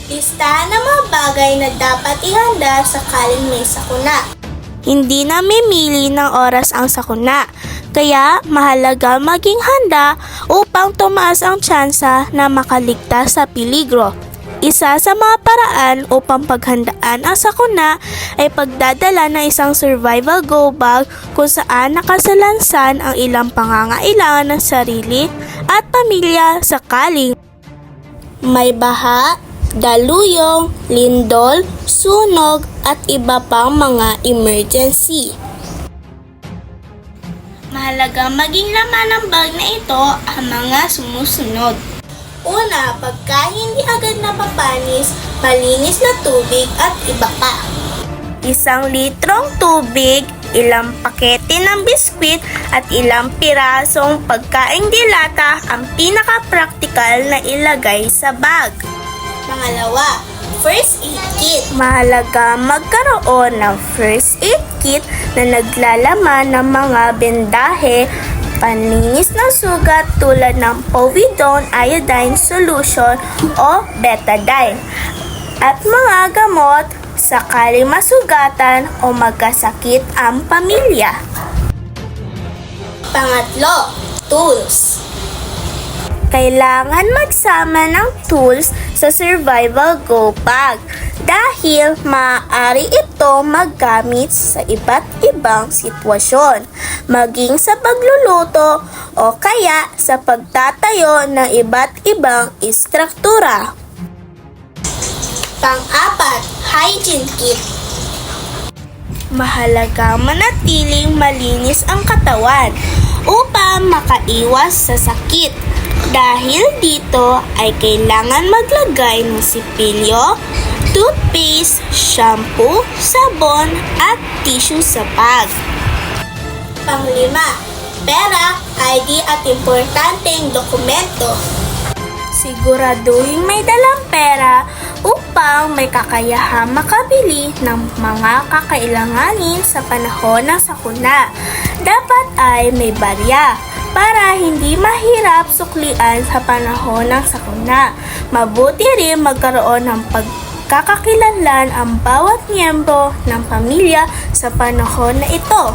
Listahan ng mga bagay na dapat ihanda sakaling may sakuna. Hindi na mimili ng oras ang sakuna, kaya mahalaga maging handa upang tumaas ang tsansa na makaligtas sa peligro. Isa sa mga paraan upang paghandaan ang sakuna ay pagdadala ng isang survival go bag kung saan nakasalansan ang ilang pangangailangan ng sarili at pamilya sakaling may baha, daluyong, lindol, sunog at iba pang mga emergency. Mahalaga maging laman ng bag na ito ang mga sumusunod. Una, pagka hindi agad napapanis, malinis na tubig at iba pa. 1 litrong tubig, ilang pakete ng biskwit at ilang pirasong pagkaing dilata ang pinaka-praktikal na ilagay sa bag. Pangalawa, first aid kit. Mahalaga magkaroon ng first aid kit na naglalaman ng mga bendahe, panlinis ng sugat tulad ng povidone iodine solution o betadine, at mga gamot sakali masugatan o magkasakit ang pamilya. Pangatlo, tools. Kailangan magsama ng tools sa survival go bag dahil maaari ito maggamit sa iba't ibang sitwasyon, maging sa pagluluto o kaya sa pagtatayo ng iba't ibang istruktura. Pang-apat, hygiene kit. Mahalaga manatiling malinis ang katawan upang makaiwas sa sakit. Dahil dito ay kailangan maglagay ng sipilyo, toothpaste, shampoo, sabon at tissue sa bag. Panglima, pera, ID at importanteng dokumento. Siguraduhin may dalang pera upang may kakayahang makabili ng mga kakailanganin sa panahon ng sakuna. Dapat ay may barya para hindi mahirap suklian sa panahon ng sakuna. Mabuti rin magkaroon ng pagkakakilanlan ang bawat miyembro ng pamilya sa panahon na ito.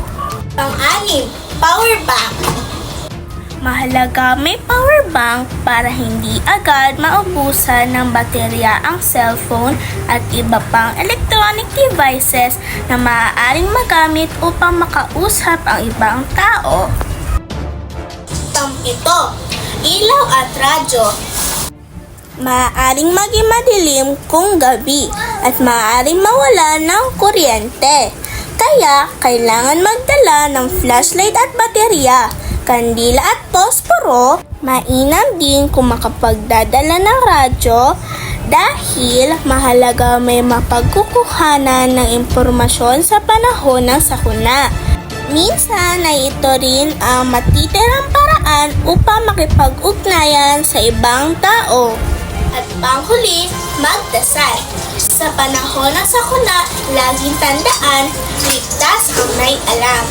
Pang-anim, power bank. Mahalaga may power bank para hindi agad maubusan ng baterya ang cellphone at iba pang electronic devices na maaaring magamit upang makausap ang ibang tao. Ito, ilaw at radyo. Maaaring maging madilim kung gabi at maaaring mawala ng kuryente. Kaya kailangan magdala ng flashlight at baterya, kandila at posporo. Mainam din kung makapagdadala ng radyo dahil mahalaga may mapagkukuhanan ng impormasyon sa panahon ng sakuna. Minsan ay ito rin ang matitirang paraan upang makipag-ugnayan sa ibang tao. At panghuli, magdasal. Sa panahon ng sakuna, laging tandaan, ligtas ang may alam.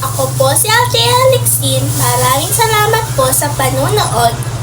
Ako po si Althea Alexin. Maraming salamat po sa panunood.